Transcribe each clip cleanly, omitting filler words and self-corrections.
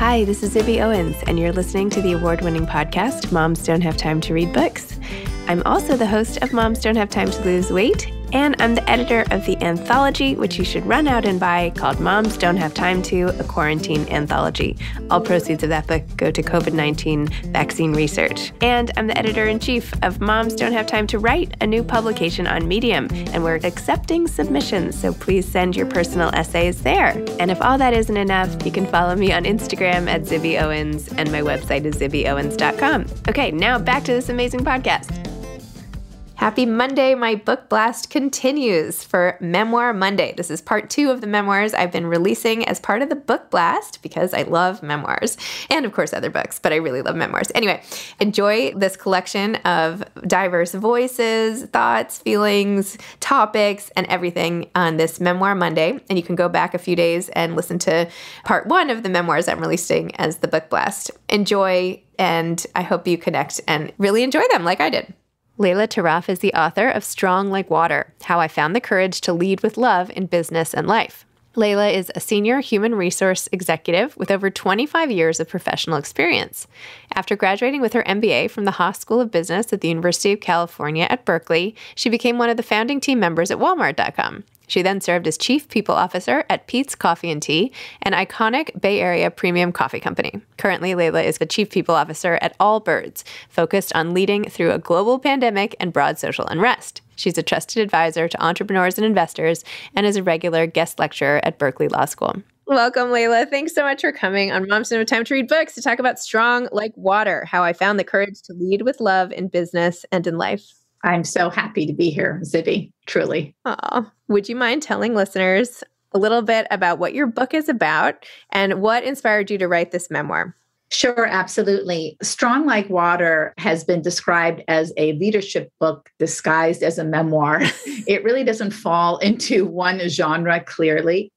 Hi, this is Zibby Owens, and you're listening to the award-winning podcast, Moms Don't Have Time to Read Books. I'm also the host of Moms Don't Have Time to Lose Weight, and I'm the editor of the anthology, which you should run out and buy, called Moms Don't Have Time to, a quarantine anthology. All proceeds of that book go to COVID-19 vaccine research. And I'm the editor-in-chief of Moms Don't Have Time to Write, a new publication on Medium, and we're accepting submissions, so please send your personal essays there. And if all that isn't enough, you can follow me on Instagram at Zibby Owens, and my website is zibbyowens.com. Okay, now back to this amazing podcast. Happy Monday. My book blast continues for Memoir Monday. This is part 2 of the memoirs I've been releasing as part of the book blast because I love memoirs and, of course, other books, but I really love memoirs. Anyway, enjoy this collection of diverse voices, thoughts, feelings, topics, and everything on this Memoir Monday. And you can go back a few days and listen to part 1 of the memoirs I'm releasing as the book blast. Enjoy, and I hope you connect and really enjoy them like I did. Laila Tarraf is the author of Strong Like Water, How I Found the Courage to Lead with Love in Business and Life. Laila is a senior human resource executive with over 25 years of professional experience. After graduating with her MBA from the Haas School of Business at the University of California at Berkeley, she became one of the founding team members at Walmart.com. She then served as Chief People Officer at Peet's Coffee and Tea, an iconic Bay Area premium coffee company. Currently, Laila is the Chief People Officer at Allbirds, focused on leading through a global pandemic and broad social unrest. She's a trusted advisor to entrepreneurs and investors and is a regular guest lecturer at Berkeley Law School. Welcome, Laila. Thanks so much for coming on Moms Don't Have Time to Read Books to talk about Strong Like Water, How I Found the Courage to Lead with Love in Business and in Life. I'm so happy to be here, Zibby, truly. Aw. Would you mind telling listeners a little bit about what your book is about and what inspired you to write this memoir? Sure, absolutely. Strong Like Water has been described as a leadership book disguised as a memoir. It really doesn't fall into one genre cleanly.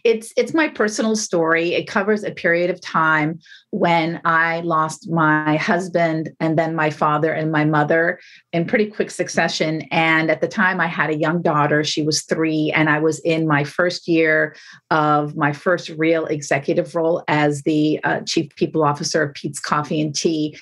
It's my personal story. It covers a period of time when I lost my husband and then my father and my mother in pretty quick succession. And at the time I had a young daughter, she was 3, and I was in my first year of my first real executive role as the Chief People Officer of Peet's Coffee and Tea.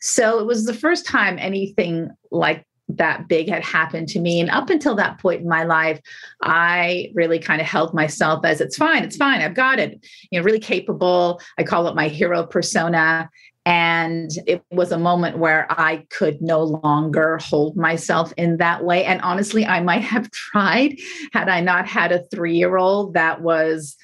So it was the first time anything like that big had happened to me. And up until that point in my life, I really kind of held myself as it's fine, I've got it, really capable. I call it my hero persona. And it was a moment where I could no longer hold myself in that way. And honestly, I might have tried had I not had a 3-year-old that was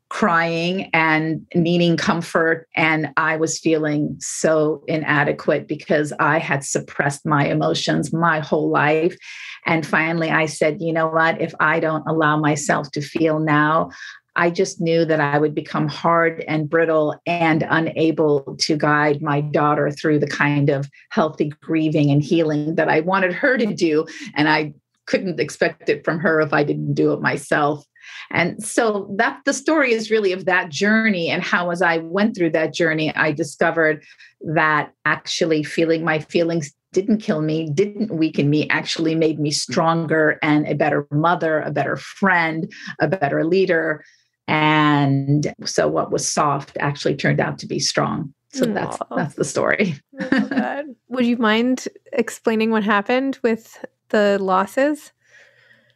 crying and needing comfort. And I was feeling so inadequate because I had suppressed my emotions my whole life. And finally, I said, you know what, if I don't allow myself to feel now, I just knew that I would become hard and brittle and unable to guide my daughter through the kind of healthy grieving and healing that I wanted her to do. And I couldn't expect it from her if I didn't do it myself. And so that the story is really of that journey, and how, as I went through that journey, I discovered that actually feeling my feelings didn't kill me, didn't weaken me, actually made me stronger and a better mother, a better friend, a better leader. And so what was soft actually turned out to be strong. So that's the story. I love that. Would you mind explaining what happened with the losses?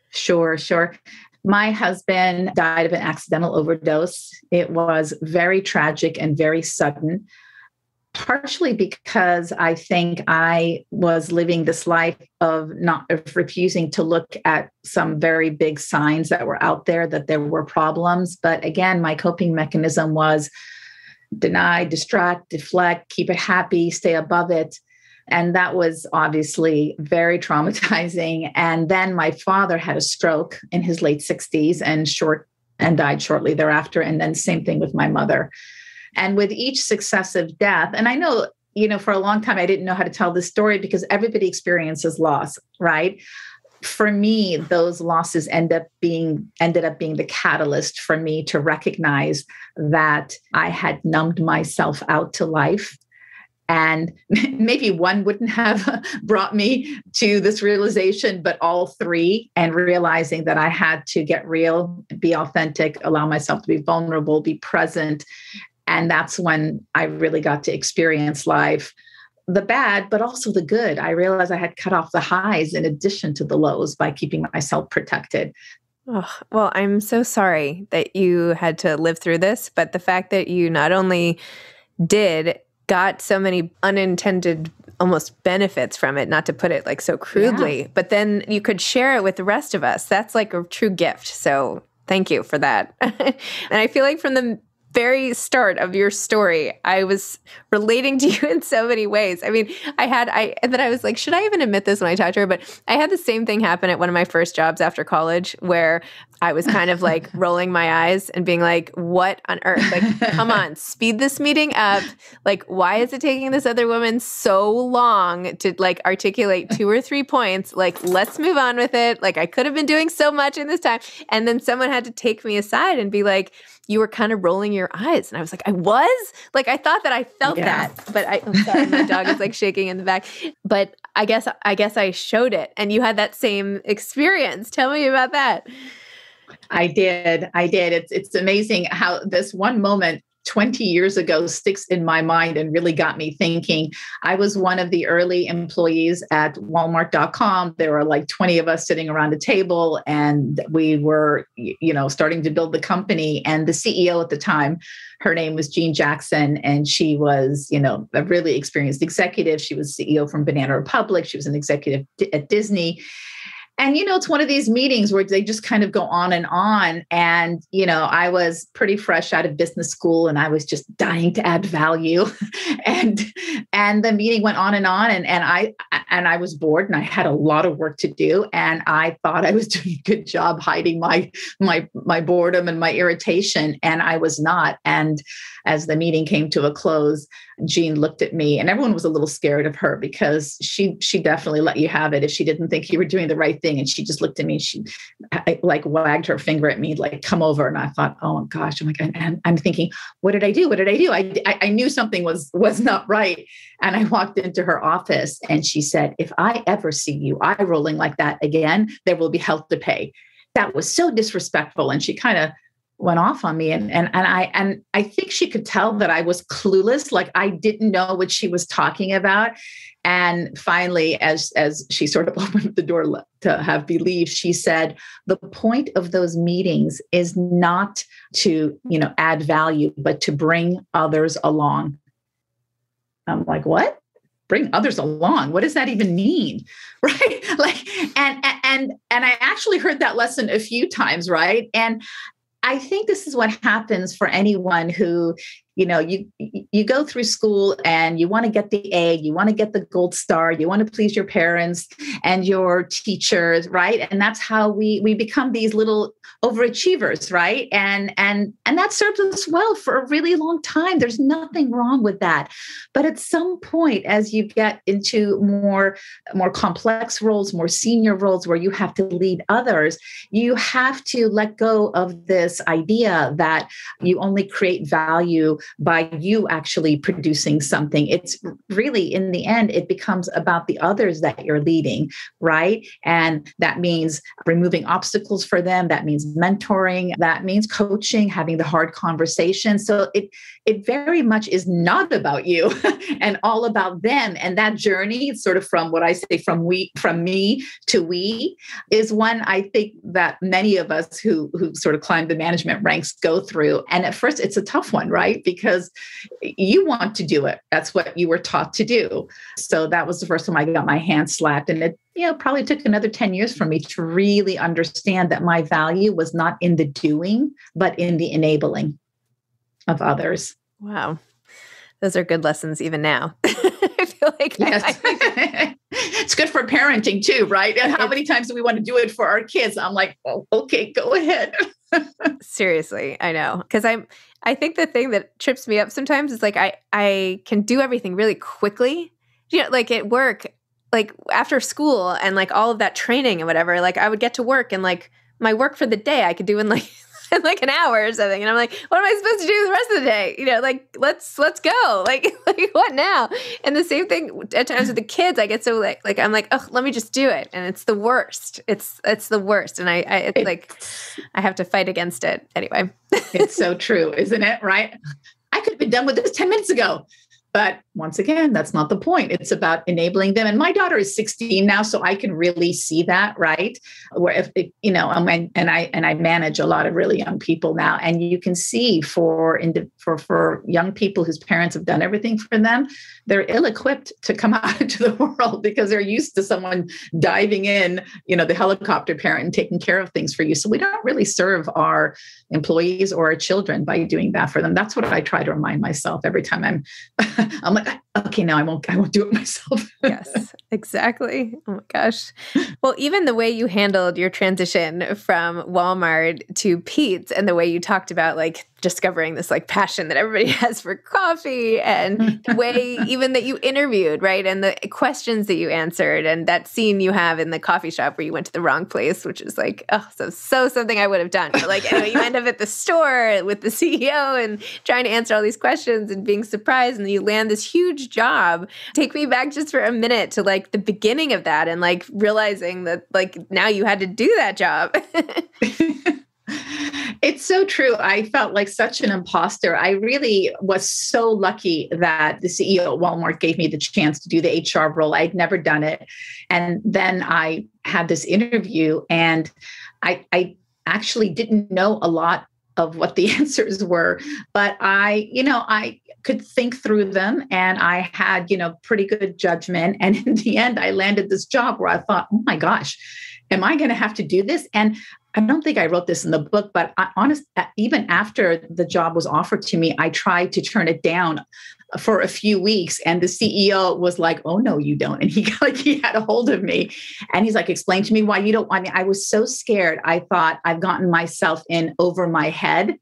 Sure. My husband died of an accidental overdose. It was very tragic and very sudden, partially because I think I was living this life of refusing to look at some very big signs that were out there, that there were problems. But again, my coping mechanism was deny, distract, deflect, keep it happy, stay above it. And that was obviously very traumatizing. And then my father had a stroke in his late 60s and died shortly thereafter. And then same thing with my mother. And with each successive death, and I know, for a long time, I didn't know how to tell this story because everybody experiences loss, right? For me, those losses ended up being the catalyst for me to recognize that I had numbed myself out to life. And maybe one wouldn't have brought me to this realization, but all three, and realizing that I had to get real, be authentic, allow myself to be vulnerable, be present, And that's when I really got to experience life, the bad, but also the good. I realized I had cut off the highs in addition to the lows by keeping myself protected. Oh, well, I'm so sorry that you had to live through this, but the fact that you not only got so many unintended almost benefits from it, not to put it like so crudely, but then you could share it with the rest of us. That's like a true gift. So thank you for that. And I feel like from the very start of your story, I was relating to you in so many ways. I mean, and then I was like, should I even admit this when I talked to her? But I had the same thing happen at one of my first jobs after college, where I was kind of like rolling my eyes and being like, what on earth? Like, come on, speed this meeting up. Like, why is it taking this other woman so long to like articulate 2 or 3 points? Like, let's move on with it. Like, I could have been doing so much in this time. And then someone had to take me aside and be like, you were kind of rolling your eyes. And I was like, I was? Like, I thought that I felt that. But I'm sorry, my dog is like shaking in the back. But I guess I showed it. And you had that same experience. Tell me about that. I did. It's amazing how this one moment 20 years ago sticks in my mind and really got me thinking. I was one of the early employees at Walmart.com. There were like 20 of us sitting around a table, and we were, starting to build the company. And the CEO at the time, her name was Jean Jackson, and she was, a really experienced executive. She was CEO from Banana Republic. She was an executive at Disney. And, it's one of these meetings where they just kind of go on and on. And, I was pretty fresh out of business school, and I was just dying to add value. and the meeting went on. And I was bored, and I had a lot of work to do. And I thought I was doing a good job hiding my boredom and my irritation. And I was not. And as the meeting came to a close, Jean looked at me, and everyone was a little scared of her because she definitely let you have it if she didn't think you were doing the right thing. And she just looked at me. She like wagged her finger at me, like, come over. And I thought, oh my gosh. And I'm thinking, what did I do? I knew something was not right. And I walked into her office, and she said, if I ever see you eye rolling like that again, there will be hell to pay. That was so disrespectful. And she kind of went off on me. And I think she could tell that I was clueless. Like, I didn't know what she was talking about. And finally, as she sort of opened the door to have me leave, she said, the point of those meetings is not to, add value, but to bring others along. I'm like, what? Bring others along? What does that even mean? Right? Like, and I actually heard that lesson a few times, right? And I think this is what happens for anyone who, you go through school and you want to get the A, you want to get the gold star, you want to please your parents and your teachers, right? And that's how we become these little overachievers, right? And that serves us well for a really long time. There's nothing wrong with that. But at some point, as you get into more complex roles, more senior roles where you have to lead others, you have to let go of this idea that you only create value by you actually producing something. It's really, in the end, it becomes about the others that you're leading, right? And that means removing obstacles for them. That means mentoring. That means coaching, having the hard conversation. So it very much is not about you and all about them. And that journey, sort of from what I say, from me to we, is one I think that many of us who sort of climb the management ranks go through. And at first, it's a tough one, right? Because you want to do it. That's what you were taught to do. So that was the first time I got my hand slapped. And it probably took another 10 years for me to really understand that my value was not in the doing, but in the enabling of others. Wow. Those are good lessons even now. I feel like yes. It's good for parenting too, right? And how many times do we want to do it for our kids? I'm like, oh, okay, go ahead. Seriously, I know. Because I think the thing that trips me up sometimes is like I can do everything really quickly. Like at work, like after school and like all of that training and whatever, like I would get to work and like my work for the day I could do in like an hour or something. And I'm like, what am I supposed to do the rest of the day? Like, let's go. Like what now? And the same thing at times with the kids. I get so like I'm like, oh, let me just do it. And it's the worst. It's the worst. And it's like, I have to fight against it anyway. It's so true, isn't it? Right? I could have been done with this 10 minutes ago. But once again, that's not the point. It's about enabling them. And my daughter is 16 now, so I can really see that, right? Where if I manage a lot of really young people now, and you can see for young people whose parents have done everything for them, they're ill-equipped to come out into the world because they're used to someone diving in, the helicopter parent and taking care of things for you. So we don't really serve our employees or our children by doing that for them. That's what I try to remind myself every time I'm like, okay, no, I won't do it myself. Yes, exactly. Oh my gosh. Well, even the way you handled your transition from Walmart to Pete's and the way you talked about like discovering this like passion that everybody has for coffee, and the way even that you interviewed, right? And the questions that you answered, and that scene you have in the coffee shop where you went to the wrong place, which is like, so something I would have done. But like, anyway, you end up at the store with the CEO and trying to answer all these questions and being surprised, and then you land this huge job. Take me back just for a minute to like the beginning of that and like realizing that like now you had to do that job. It's so true. I felt like such an imposter. I really was so lucky that the CEO at Walmart gave me the chance to do the HR role. I'd never done it. And then I had this interview, and I actually didn't know a lot of what the answers were, but I could think through them, and I had, pretty good judgment. And in the end, I landed this job where I thought, oh my gosh, am I going to have to do this? And I don't think I wrote this in the book, but even after the job was offered to me, I tried to turn it down for a few weeks. And the CEO was like, oh, no, you don't. And he had a hold of me, and he's like, explain to me why you don't want me. I was so scared. I thought I've gotten myself in over my head.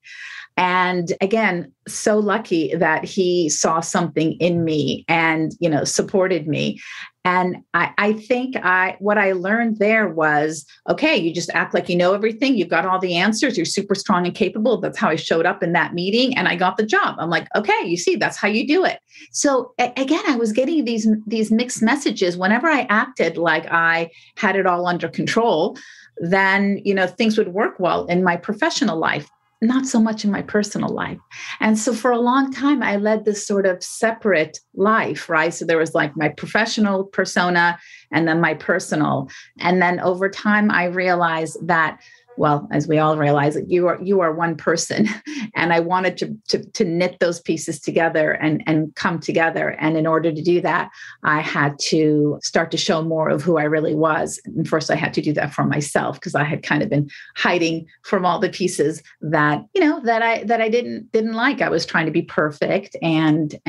And again, so lucky that he saw something in me and, supported me. And I think what I learned there was, okay, you just act like you know everything. You've got all the answers. You're super strong and capable. That's how I showed up in that meeting, and I got the job. I'm like, okay, you see, that's how you do it. So again, I was getting these mixed messages. Whenever I acted like I had it all under control, then, things would work well in my professional life. Not so much in my personal life. And so for a long time, I led this sort of separate life, right? So there was like my professional persona and then my personal. And then over time, I realized that, well, as we all realize, you are one person. And I wanted to knit those pieces together and come together. And in order to do that, I had to start to show more of who I really was. And first, I had to do that for myself, because I had kind of been hiding from all the pieces that I didn't like. I was trying to be perfect and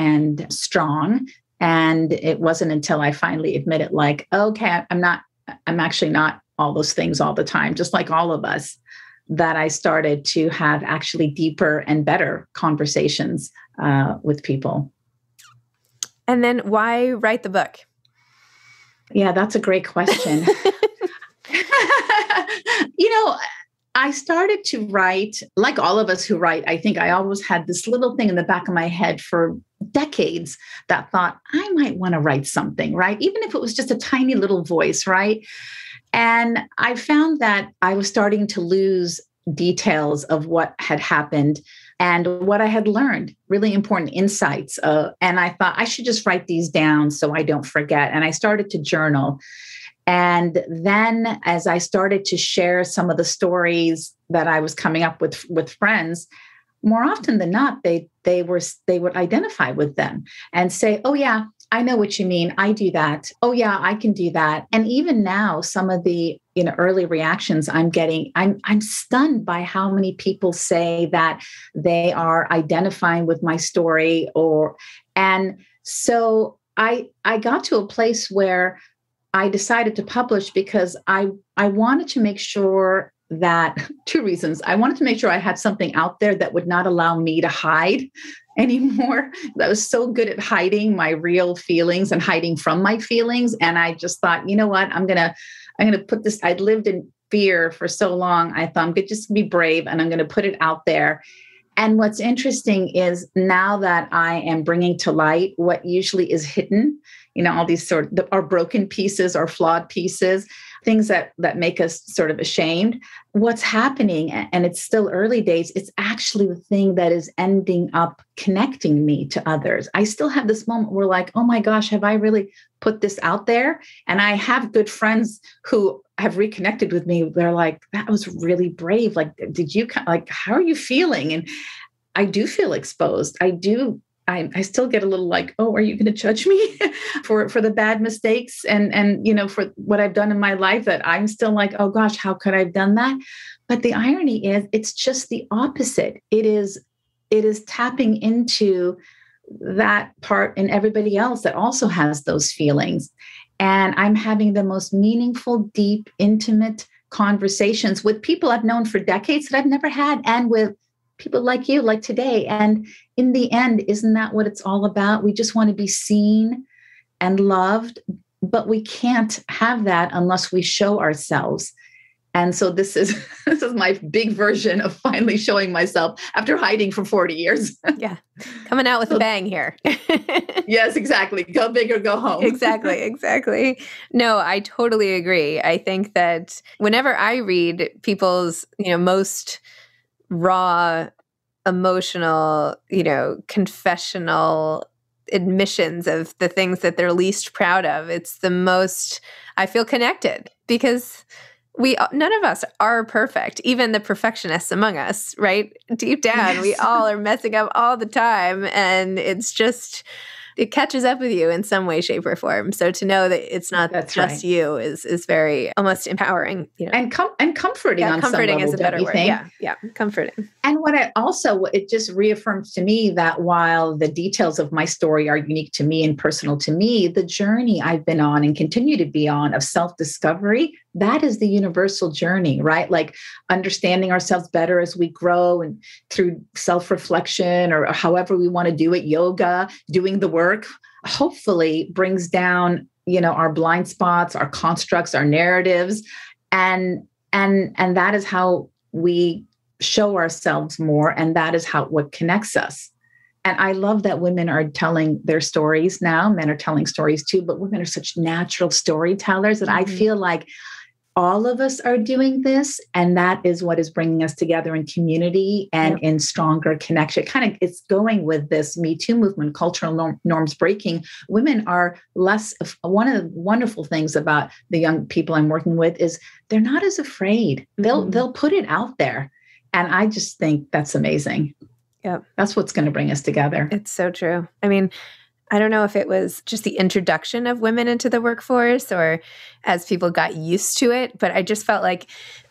strong. And it wasn't until I finally admitted, like, okay, I'm actually not all those things all the time, just like all of us, that I started to have actually deeper and better conversations with people. And then why write the book? Yeah, that's a great question. I started to write, like all of us who write. I think I always had this little thing in the back of my head for decades that thought I might want to write something, right? Even if it was just a tiny little voice, right? And I found that I was starting to lose details of what had happened and what I had learned, really important insights. And I thought I should just write these down so I don't forget. And I started to journal. And then as I started to share some of the stories that I was coming up with friends, more often than not, they would identify with them and say, oh, yeah, I know what you mean. I do that. Oh, yeah, I can do that. And even now, some of the early reactions I'm getting, I'm stunned by how many people say that they are identifying with my story. And so I got to a place where I decided to publish because I wanted to make sure that, two reasons. I wanted to make sure I had something out there that would not allow me to hide anymore. I was so good at hiding my real feelings and hiding from my feelings. And I just thought, you know what, I'm going to put this, I'd lived in fear for so long. I thought I'm going to just be brave and I'm going to put it out there. And what's interesting is now that I am bringing to light what usually is hidden, all these our broken pieces, our flawed pieces, things that make us sort of ashamed. What's happening, and it's still early days, it's actually the thing that is ending up connecting me to others. I still have this moment where like, oh my gosh, have I really put this out there? And I have good friends who have reconnected with me. They're like, that was really brave. Like, how are you feeling? And I do feel exposed. I still get a little like, oh, are you going to judge me for the bad mistakes and for what I've done in my life, that I'm still like, oh gosh, how could I have done that? But the irony is it's just the opposite. It is tapping into that part in everybody else that also has those feelings. And I'm having the most meaningful, deep, intimate conversations with people I've known for decades that I've never had, and with people like you, like today. And in the end, isn't that what it's all about? We just want to be seen and loved, but we can't have that unless we show ourselves. And so this is my big version of finally showing myself after hiding for 40 years. Yeah. Coming out with a bang here. Yes, exactly. Go big or go home. Exactly. No, I totally agree. I think that whenever I read people's, most raw, emotional, confessional admissions of the things that they're least proud of, it's the most I feel connected, because none of us are perfect, even the perfectionists among us, right? Deep down, yes. We all are messing up all the time, and it catches up with you in some way, shape, or form. So to know that it's not just right. You is very almost empowering, and comforting. Yeah, on comforting some level, is a better word. Yeah, comforting. And it just reaffirms to me that while the details of my story are unique to me and personal to me, the journey I've been on and continue to be on of self-discovery, that is the universal journey, right? Like understanding ourselves better as we grow and through self-reflection, or however we want to do it, yoga, doing the work, hopefully brings down, our blind spots, our constructs, our narratives. And that is how we show ourselves more. And that is what connects us. And I love that women are telling their stories now. Men are telling stories too, but women are such natural storytellers that I feel like all of us are doing this. And that is what is bringing us together in community and in stronger connection. It's going with this Me Too movement, cultural norms breaking. Women are less, one of the wonderful things about the young people I'm working with is they're not as afraid. They'll put it out there. And I just think that's amazing. Yeah. That's what's going to bring us together. It's so true. I mean, I don't know if it was just the introduction of women into the workforce or as people got used to it, but I just felt like,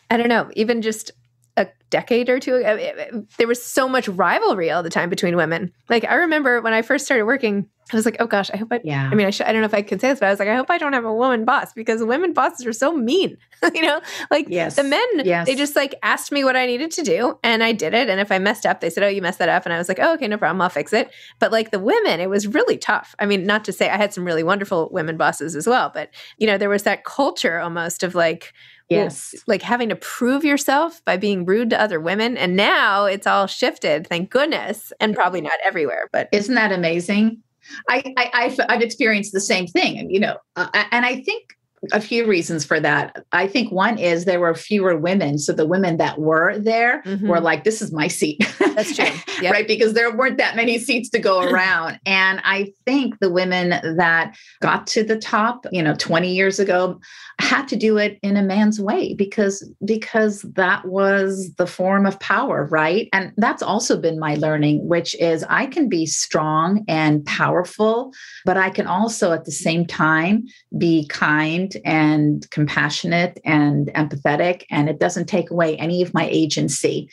I don't know, even just a decade or two ago, there was so much rivalry all the time between women. Like I remember when I first started working, I was like, oh gosh, I hope I mean, I don't know if I could say this, but I was like, I hope I don't have a woman boss, because women bosses are so mean, the men, they just asked me what I needed to do and I did it. And if I messed up, they said, oh, you messed that up. And I was like, oh, okay, no problem. I'll fix it. But the women, it was really tough. I mean, not to say I had some really wonderful women bosses as well, but there was that culture almost of having to prove yourself by being rude to other women. And now it's all shifted, thank goodness. And probably not everywhere, but isn't that amazing? I've experienced the same thing, and I think a few reasons for that. I think one is there were fewer women. So the women that were there were like, this is my seat. That's true. Yep. Right. Because there weren't that many seats to go around. And I think the women that got to the top, 20 years ago had to do it in a man's way because that was the form of power. Right. And that's also been my learning, which is I can be strong and powerful, but I can also at the same time be kind and compassionate and empathetic, and it doesn't take away any of my agency.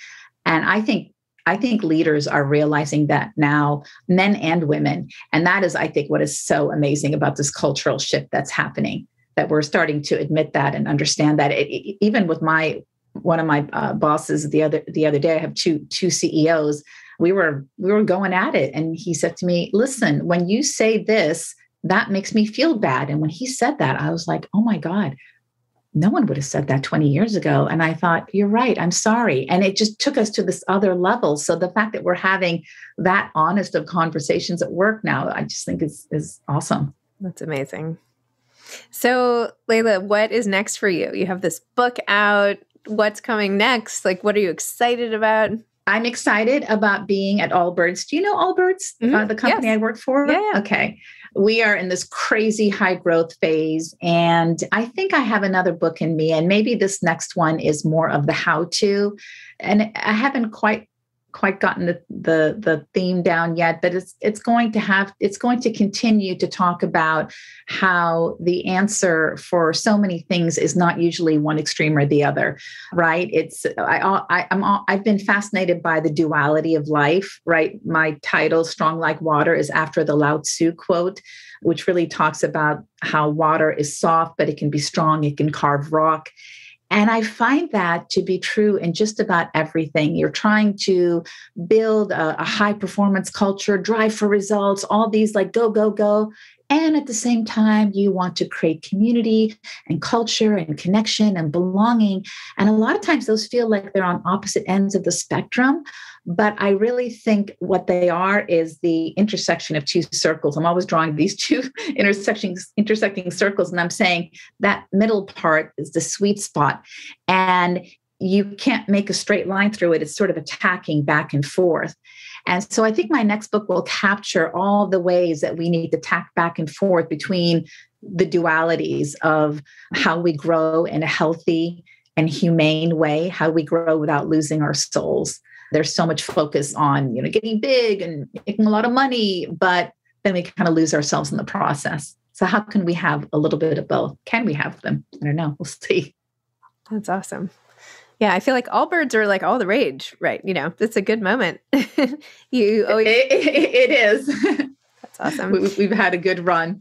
And I think leaders are realizing that now, men and women. And that is, I think, what is so amazing about this cultural shift that's happening, that we're starting to admit that and understand that. Even with one of my bosses the other day, I have two CEOs. We were going at it, and he said to me, "Listen, when you say this, that makes me feel bad." And when he said that, I was like, oh my God, no one would have said that 20 years ago. And I thought, you're right, I'm sorry. And it just took us to this other level. So the fact that we're having that honest of conversations at work now, I just think is awesome. That's amazing. So, Laila, what is next for you? You have this book out. What's coming next? Like, what are you excited about? I'm excited about being at Allbirds. Do you know Allbirds, the company I work for? Yeah. Okay. We are in this crazy high growth phase. And I think I have another book in me. And maybe this next one is more of the how-to. And I haven't quite gotten the theme down yet, but it's going to continue to talk about how the answer for so many things is not usually one extreme or the other, right? I've been fascinated by the duality of life, right? My title, Strong Like Water, is after the Lao Tzu quote, which really talks about how water is soft, but it can be strong, it can carve rock. And I find that to be true in just about everything. You're trying to build a high performance culture, drive for results, all these like go, go, go. And at the same time, you want to create community and culture and connection and belonging. And a lot of times those feel like they're on opposite ends of the spectrum. But I really think what they are is the intersection of two circles. I'm always drawing these two intersecting circles. And I'm saying that middle part is the sweet spot. And you can't make a straight line through it. It's sort of attacking back and forth. And so I think my next book will capture all the ways that we need to tack back and forth between the dualities of how we grow in a healthy and humane way, how we grow without losing our souls. There's so much focus on, getting big and making a lot of money, but then we kind of lose ourselves in the process. So how can we have a little bit of both? Can we have them? I don't know. We'll see. That's awesome. Yeah, I feel like Allbirds are like all the rage, right? It's a good moment. You always it is. That's awesome. We've had a good run.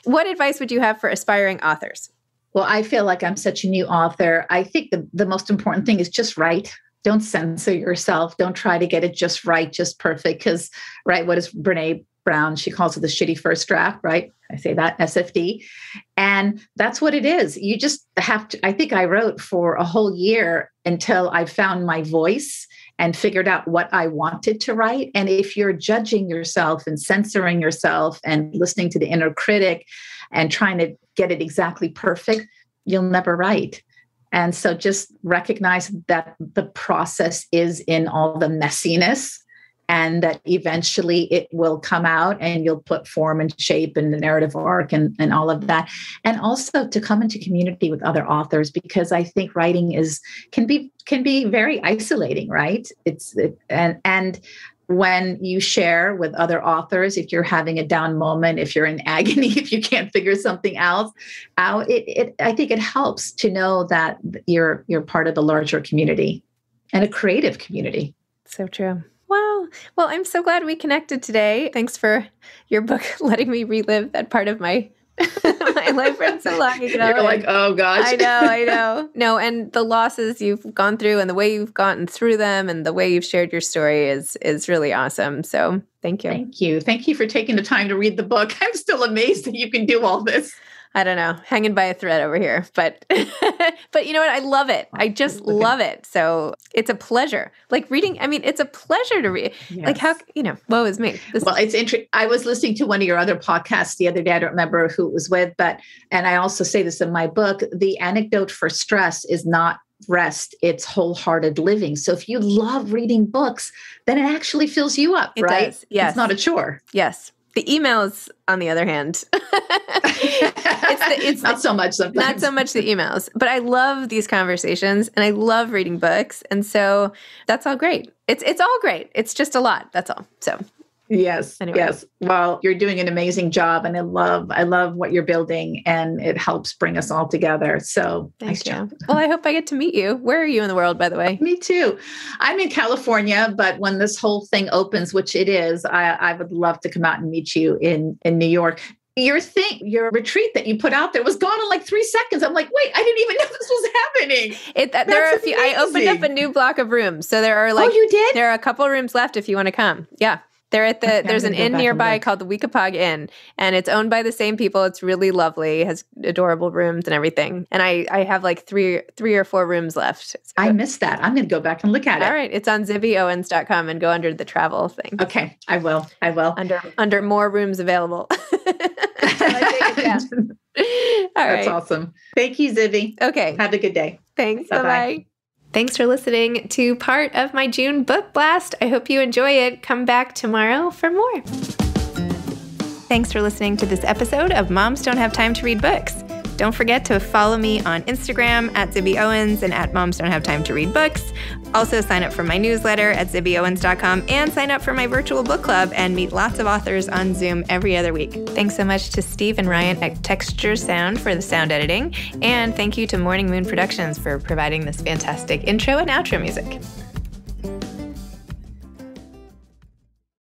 What advice would you have for aspiring authors? Well, I feel like I'm such a new author. I think the most important thing is just write. Don't censor yourself. Don't try to get it just right, just perfect. Because, right, what is Brene Brown? She calls it the shitty first draft, right? I say that, SFD. And that's what it is. You just have to, I think I wrote for a whole year until I found my voice and figured out what I wanted to write. And if you're judging yourself and censoring yourself and listening to the inner critic and trying to get it exactly perfect, you'll never write. And so just recognize that the process is in all the messiness and that eventually it will come out and you'll put form and shape and the narrative arc and all of that. And also to come into community with other authors, because I think writing can be very isolating, right? And when you share with other authors, if you're having a down moment, if you're in agony, if you can't figure something else out, I think it helps to know that you're part of the larger community and a creative community. So true. Wow. Well, I'm so glad we connected today. Thanks for your book letting me relive that part of my my life from so long ago. You're like, oh gosh. I know. No, and the losses you've gone through and the way you've gotten through them and the way you've shared your story is really awesome. So thank you. Thank you. Thank you for taking the time to read the book. I'm still amazed that you can do all this. I don't know, hanging by a thread over here, but you know what? I love it. I just love it. So it's a pleasure. Like reading, it's a pleasure to read. Yes. Like how, woe is me. It's interesting. I was listening to one of your other podcasts the other day. I don't remember who it was with, and I also say this in my book, the antidote for stress is not rest, it's wholehearted living. So if you love reading books, then it actually fills you up, right? Does. Yes. It's not a chore. Yes. The emails, on the other hand, it's not so much sometimes. Not so much the emails, but I love these conversations and I love reading books. And so that's all great. It's all great. It's just a lot. That's all. So yes. Anyway. Yes. Well, you're doing an amazing job and I love what you're building and it helps bring us all together. So nice job. Well, I hope I get to meet you. Where are you in the world, by the way? Me too. I'm in California, but when this whole thing opens, which it is, I would love to come out and meet you in New York. Your retreat that you put out there was gone in like 3 seconds. I'm like, wait, I didn't even know this was happening. There are a few. I opened up a new block of rooms. So there are oh, you did? There are a couple of rooms left if you want to come. Yeah. They're at there's an inn nearby called the Weekapog Inn, and it's owned by the same people. It's really lovely, has adorable rooms and everything. And I have like three or four rooms left. So I missed that. I'm going to go back and look at it. All right. It's on zibbyowens.com and go under the travel thing. Okay. I will. Under more rooms available. I take it down. All right. That's awesome. Thank you, Zibby. Okay. Have a good day. Thanks. Bye-bye. Bye-bye. Thanks for listening to part of my June book blast. I hope you enjoy it. Come back tomorrow for more. Thanks for listening to this episode of Moms Don't Have Time to Read Books. Don't forget to follow me on Instagram at Zibby Owens and at Moms Don't Have Time to Read Books. Also sign up for my newsletter at zibbyowens.com and sign up for my virtual book club and meet lots of authors on Zoom every other week. Thanks so much to Steve and Ryan at Texture Sound for the sound editing. And thank you to Morning Moon Productions for providing this fantastic intro and outro music.